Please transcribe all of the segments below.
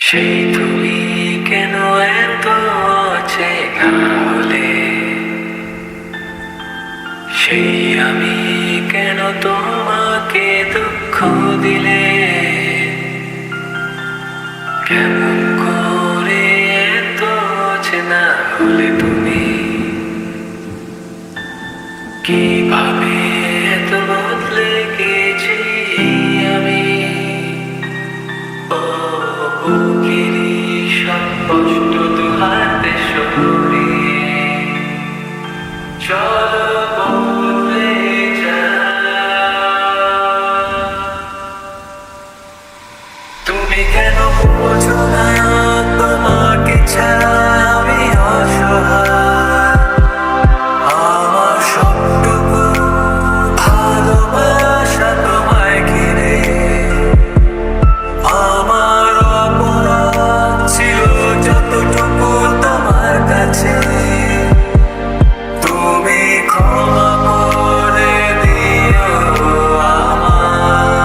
সেই তুমি কেন এত অচেনা হলে, সেই আমি কেন তোমাকে দুঃখ দিলে, কেমন করে এত অচেনা হলে তুমি, কিভাবে এত বদলে গেছি আমি। ও বুকেরই সব কষ্ট দুহাতে সরিয়ে চলো বদলে যাও। তুমি কেন বোঝো না তোমাকে ছাড়া আমি অসহায়। আমার সবটুকু ভালোবাসা তোমায় ঘিরে, আমার অপরাধ ছিল যতটুকু তোমার কাছে, তুমি ক্ষমা করে দিও আমায়।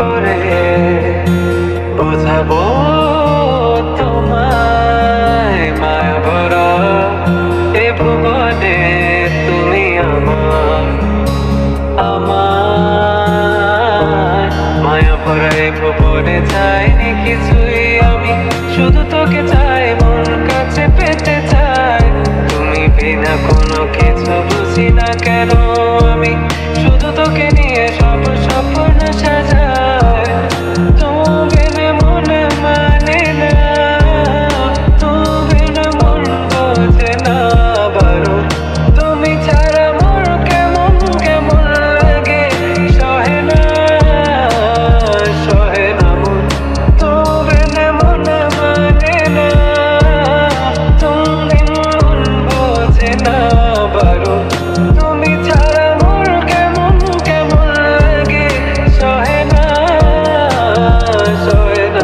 করে বোঝাবো তোমায় মায়া ভরা এ ভুবনে তুমি আমার মায়া ভরা এ ভুবনে চাইনি কিছুই আমি শুধু তোকে চাই মন কাছে পেতে চাই তুমি বিনা কোনো কিছু বুঝি না কেন আমি শুধু তোকে নিয়ে সব স্বপ্ন সাজাই তুমি বিনা মন মানে না তুমি বিনা মন বোঝে না বারো তুমি ছাড়া মোর কেমন কেমন লাগে সহে না মন তুমি বিনা মন মানে না তুমি মন বোঝে না বারো তুমি ছাড়া মোর কেমন কেমন লাগে সহে না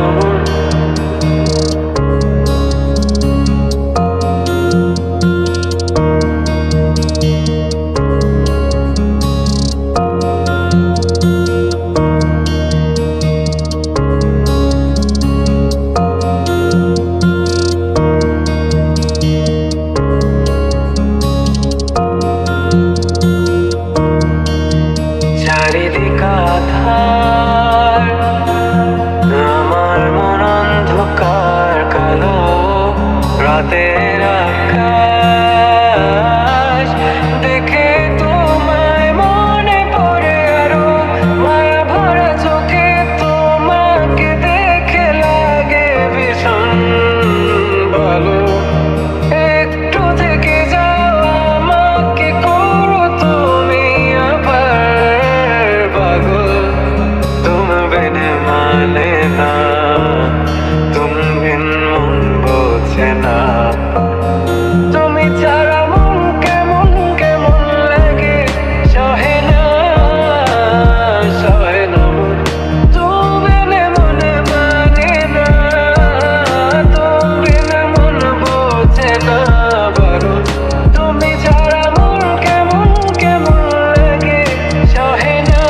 মন চারিদিক আধার আমার মন অন্ধকার কালো রাতের আকাশ দেখে তোমায় মনে পড়ে আরো মায়া ভরা চোখে তোমাকে দেখে লাগে ভীষণ ভালো একটু থেকে যাও আমাকে করো তুমি আবার পাগল তুমি বিনে মানে না তুমি বিন মন বোঝে না তুমি ছাড়া মন কেমন কেমন লাগে সহে না মন তুমি বিনে মনে মানে না তুমি বিনে মন বোঝে না বারো তুমি ছাড়া মন কেমন কেমন লাগে সহে না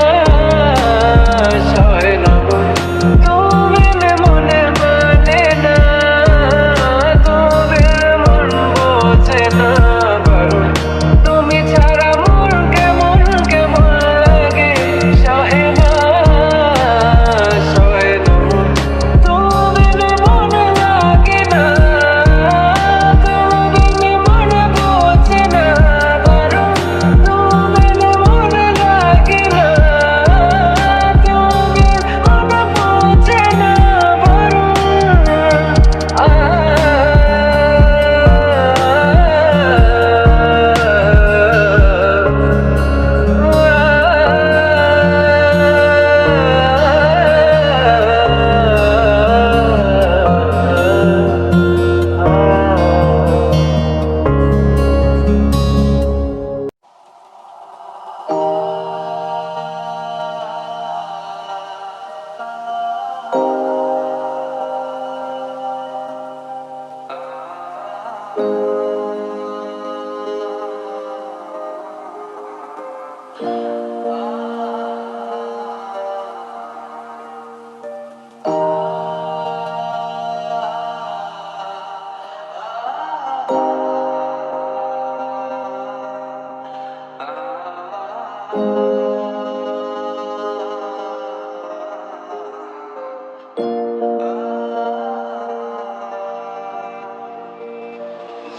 মন তুমি বিনে মনে মানে না তুমি বিনে মন বোঝে না বারো তুমি ছাড়া মন কেমন কেমন লাগে সহে না মন তুমি বিনে মনে লাগে না তুমি বিনে মনে বোঝে না বারো তুমি বিনে মনে লাগে না তুমি বিনে মনে বোঝে না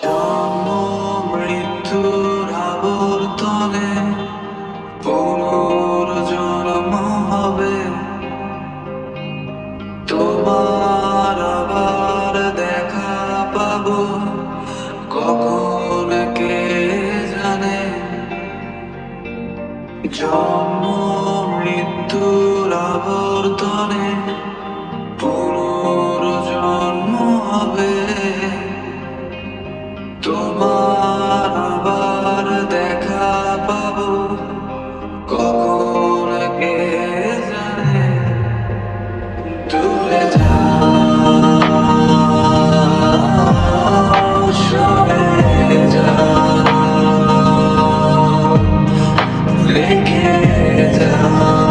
জন্ম মৃত্যুর আবর্তনে পুনর্জন্ম হবে তোমার আবার দেখা পাবো কখন কে জানে জন্ম মৃত্যুর আবর্তনে পুনর্জন্ম হবে তোমার আবার দেখা পাবো কখন কে জানে দূরে যাও সরে যাও রেখে যাও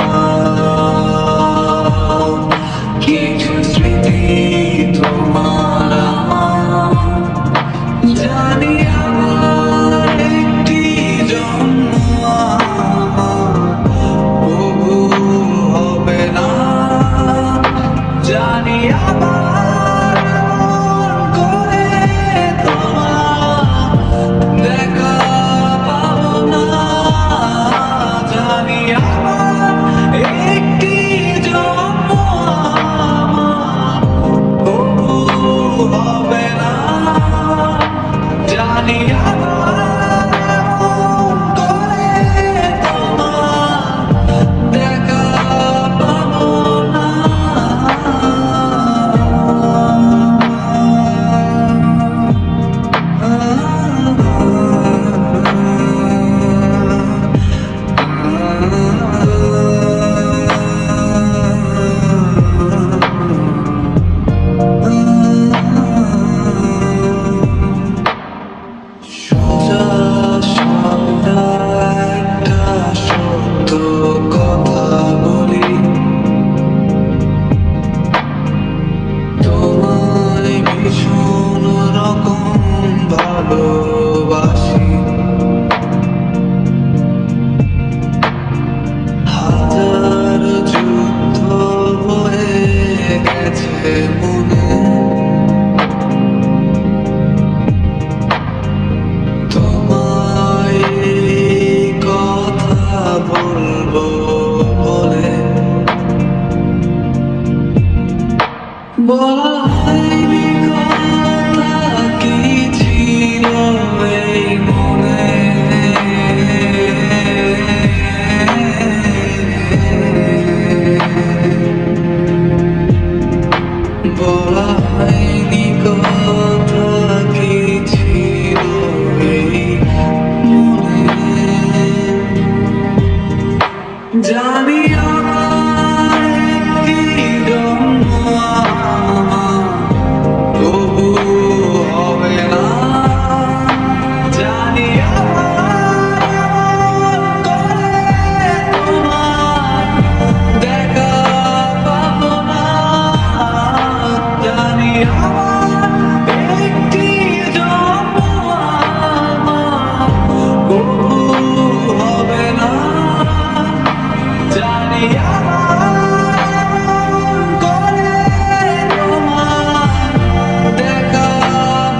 বলা হয়নি কথা কি ছিল এই মনে, বলা হয়নি কথা কি ছিল এই মনে, জানি আমার একটি জন্ম তবু হবে না, জানি আমার করে তোমার দেখা পাবো না, জানি আমার একটি জন্ম তবু হবে না, জানি আমার করে তোমার দেখা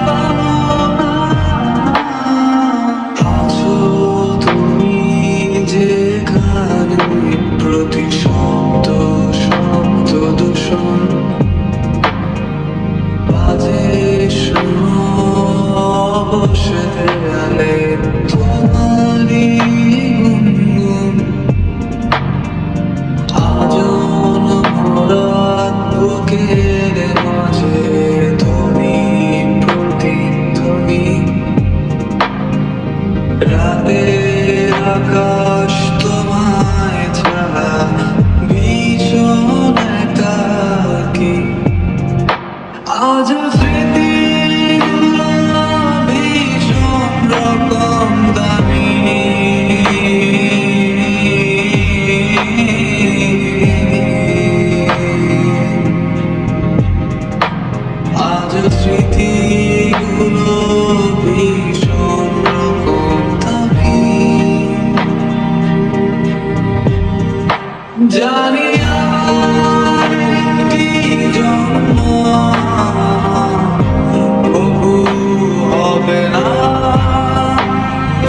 পাবো না। আছো তুমি যেখানে প্রতি শব্দ শব্দ দূষণ বাজে শোনো বসে দেয়ালে তোমারই গুনগুন, আজন ভরাট বুকের মাঝে তুমি প্রতিধ্বনি, রাতের আকাশ তোমায় ছাড়া ভীষণ একাকী, আজ স্মৃতিগুলো ভীষণ রকম দামি, আজ স্মৃতিগুলো ভীষণ রকম দামি, জানি আমার একটি জন্ম তবু হবে না,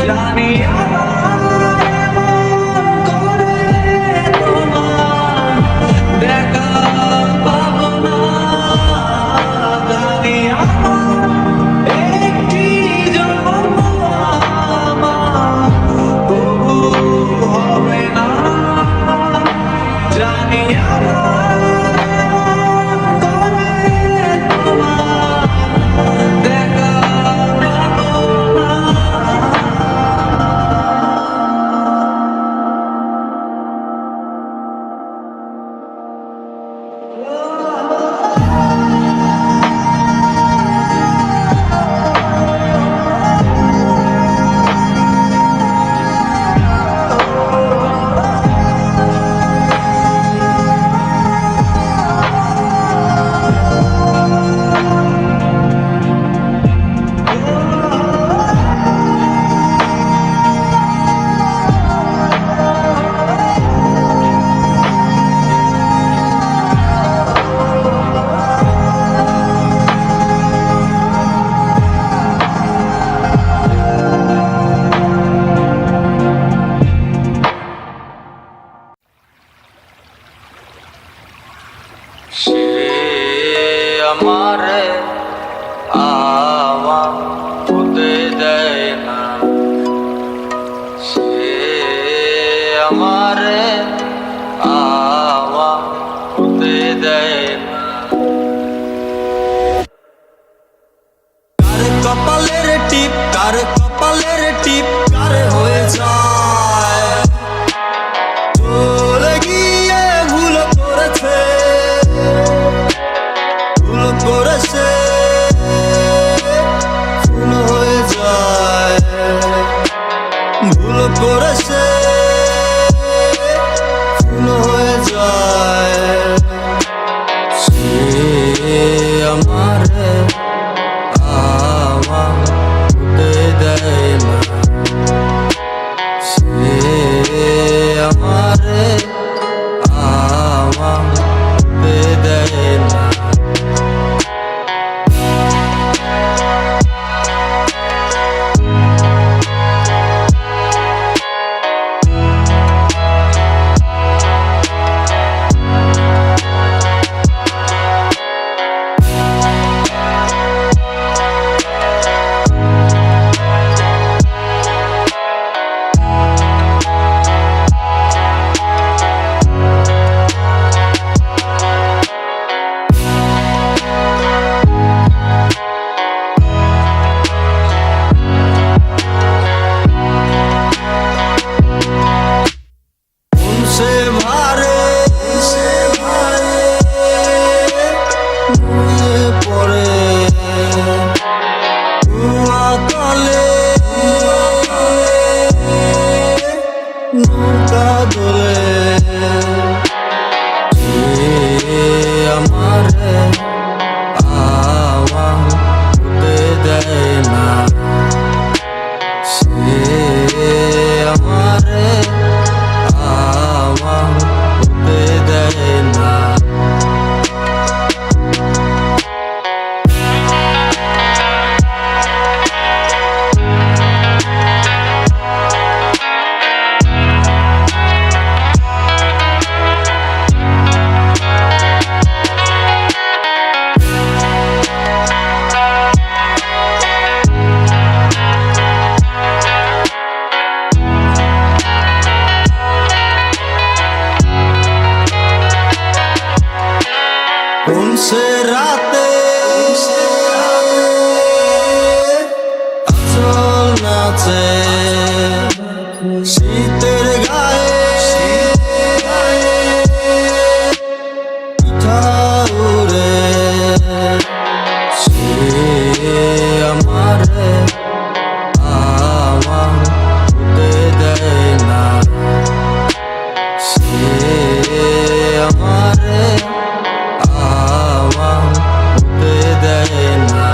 জানি আমার করে তোমার দেখা পাবো না, জানি আমার একটি জন্ম তবু হবে না, জানি আমার করে তোমার দেখা পাবো না। সে আমারে আমার হতে দেয় না, সে আমারে আমার হতে দেয় না, কার কপালের টিপ কার কপালের টিপ কার হয়ে যায়, চলে গিয়ে ভুল করেছে ভুল হয়ে যায়, ভুল করেছে ভুল হয়ে যায়, সে আমারে আমার হতে দেয় না, সে আমারে আমার হতে দেয় না। বদলে আমারে আমার হতে দেয় না, সে আমারে আমার হতে দেয় না। কোন সে রাতে আচল নাচে শীতের গায়ে পিঠা উড়ে, সে আমারে আমার হতে দেয় না, সে আমারে আমার হতে দেয় না।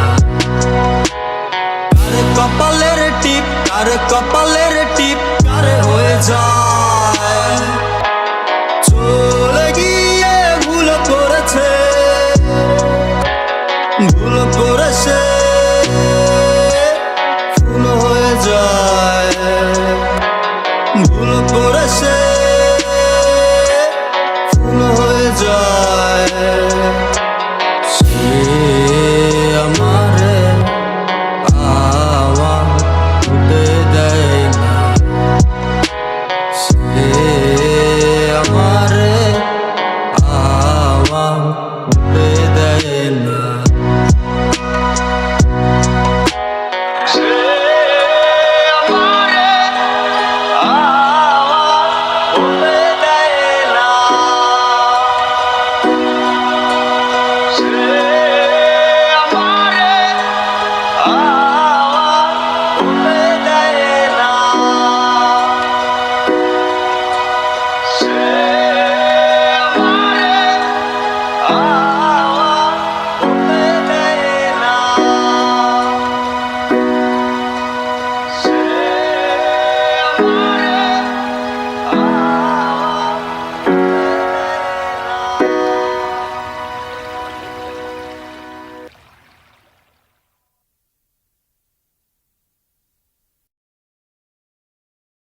কার কপালের টিপ কার হয়ে যায়, চলে গিয়ে ভুল করেছে ফুল হয়ে যায়, ভুল করেছে